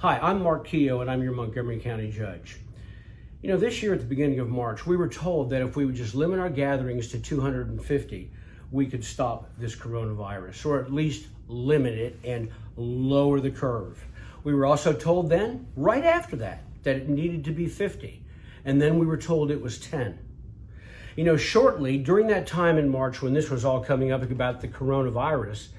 Hi, I'm Mark Keough and I'm your Montgomery County judge. You know, this year at the beginning of March, we were told that if we would just limit our gatherings to 250, we could stop this coronavirus, or at least limit it and lower the curve. We were also told then, right after that it needed to be 50, and then we were told it was 10. You know, shortly during that time in March when this was all coming up about the coronavirus,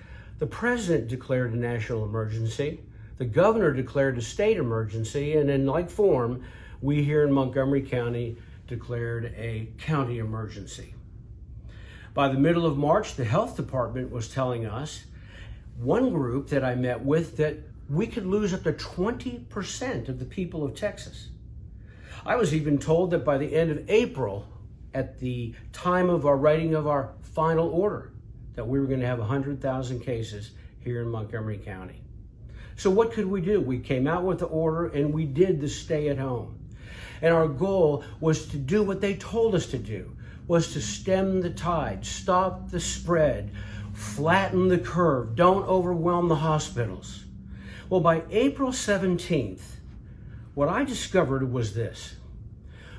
the president declared a national emergency. The governor declared a state emergency, and in like form, we here in Montgomery County declared a county emergency. By the middle of March, the health department was telling us, one group that I met with, that we could lose up to 20% of the people of Texas. I was even told that by the end of April, at the time of our writing of our final order, that we were going to have 100,000 cases here in Montgomery County. So what could we do? We came out with the order and we did the stay at home. And our goal was to do what they told us to do, was to stem the tide, stop the spread, flatten the curve, don't overwhelm the hospitals. Well, by April 17th, what I discovered was this.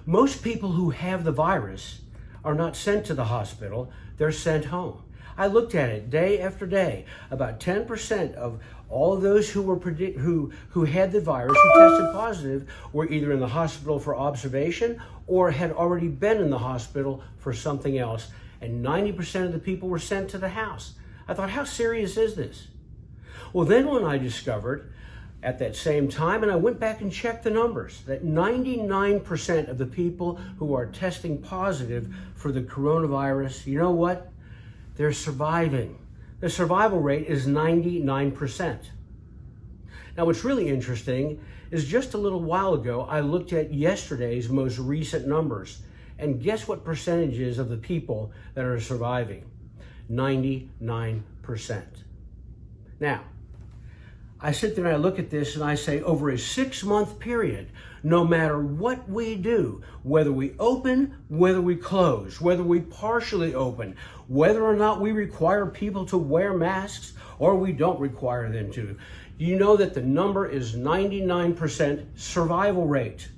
Most people who have the virus are not sent to the hospital, they're sent home. I looked at it day after day. About 10% of all of those who were who had the virus, who tested positive, were either in the hospital for observation or had already been in the hospital for something else. And 90% of the people were sent to the house. I thought, how serious is this? Well, then when I discovered at that same time, and I went back and checked the numbers, that 99% of the people who are testing positive for the coronavirus, you know what? They're surviving. The survival rate is 99%. Now, what's really interesting is just a little while ago, I looked at yesterday's most recent numbers, and guess what percentages of the people that are surviving? 99%. Now, I sit there and I look at this and I say, over a 6-month period, no matter what we do, whether we open, whether we close, whether we partially open, whether or not we require people to wear masks or we don't require them to, you know that the number is 99% survival rate.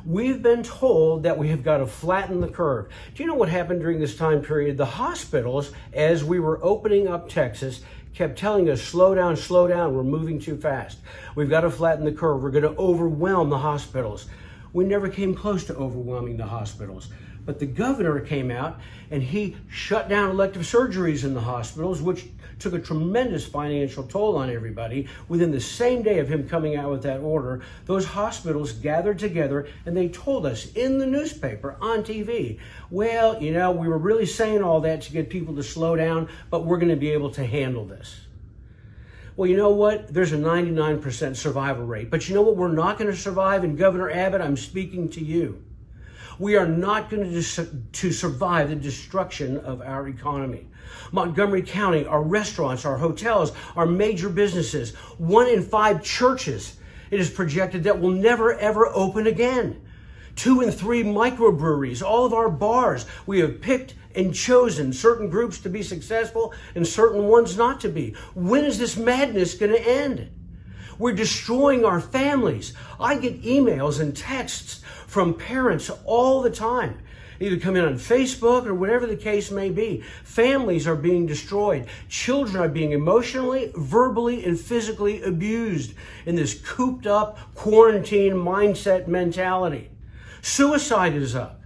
We've been told that we have got to flatten the curve. Do you know what happened during this time period? The hospitals, as we were opening up Texas, kept telling us, slow down, we're moving too fast. We've got to flatten the curve. We're going to overwhelm the hospitals. We never came close to overwhelming the hospitals. But the governor came out and he shut down elective surgeries in the hospitals, which took a tremendous financial toll on everybody. Within the same day of him coming out with that order, those hospitals gathered together and they told us in the newspaper, on TV, well, you know, we were really saying all that to get people to slow down, but we're going to be able to handle this. Well, you know what? There's a 99% survival rate. But you know what we're not going to survive? And Governor Abbott, I'm speaking to you. We are not going to survive the destruction of our economy. Montgomery County, our restaurants, our hotels, our major businesses, 1 in 5 churches, it is projected that will never ever open again. 2 in 3 microbreweries, all of our bars, we have picked and chosen certain groups to be successful and certain ones not to be. When is this madness going to end? We're destroying our families. I get emails and texts from parents all the time, either come in on Facebook or whatever the case may be. Families are being destroyed. Children are being emotionally, verbally, and physically abused in this cooped up quarantine mindset mentality. Suicide is up.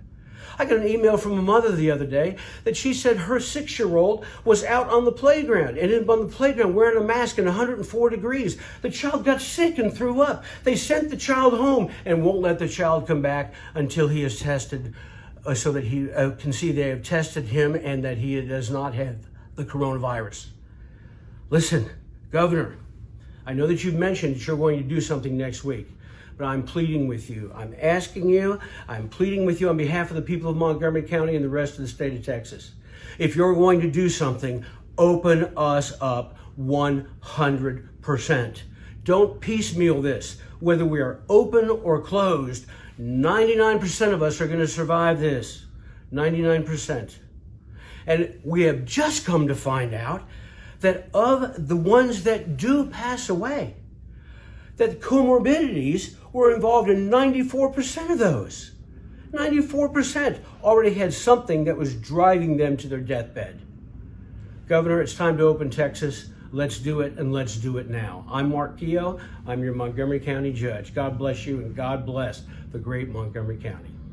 I got an email from a mother the other day that she said her 6-year-old was out on the playground and on the playground wearing a mask in 104 degrees. The child got sick and threw up. They sent the child home and won't let the child come back until he is tested so that he can see they have tested him and that he does not have the coronavirus. Listen, Governor, I know that you've mentioned that you're going to do something next week. But I'm pleading with you. I'm asking you, I'm pleading with you on behalf of the people of Montgomery County and the rest of the state of Texas. If you're going to do something, open us up 100%. Don't piecemeal this. Whether we are open or closed, 99% of us are going to survive this. 99%. And we have just come to find out that of the ones that do pass away, that comorbidities were involved in 94% of those. 94% already had something that was driving them to their deathbed. Governor, it's time to open Texas. Let's do it, and let's do it now. I'm Mark Keough. I'm your Montgomery County Judge. God bless you, and God bless the great Montgomery County.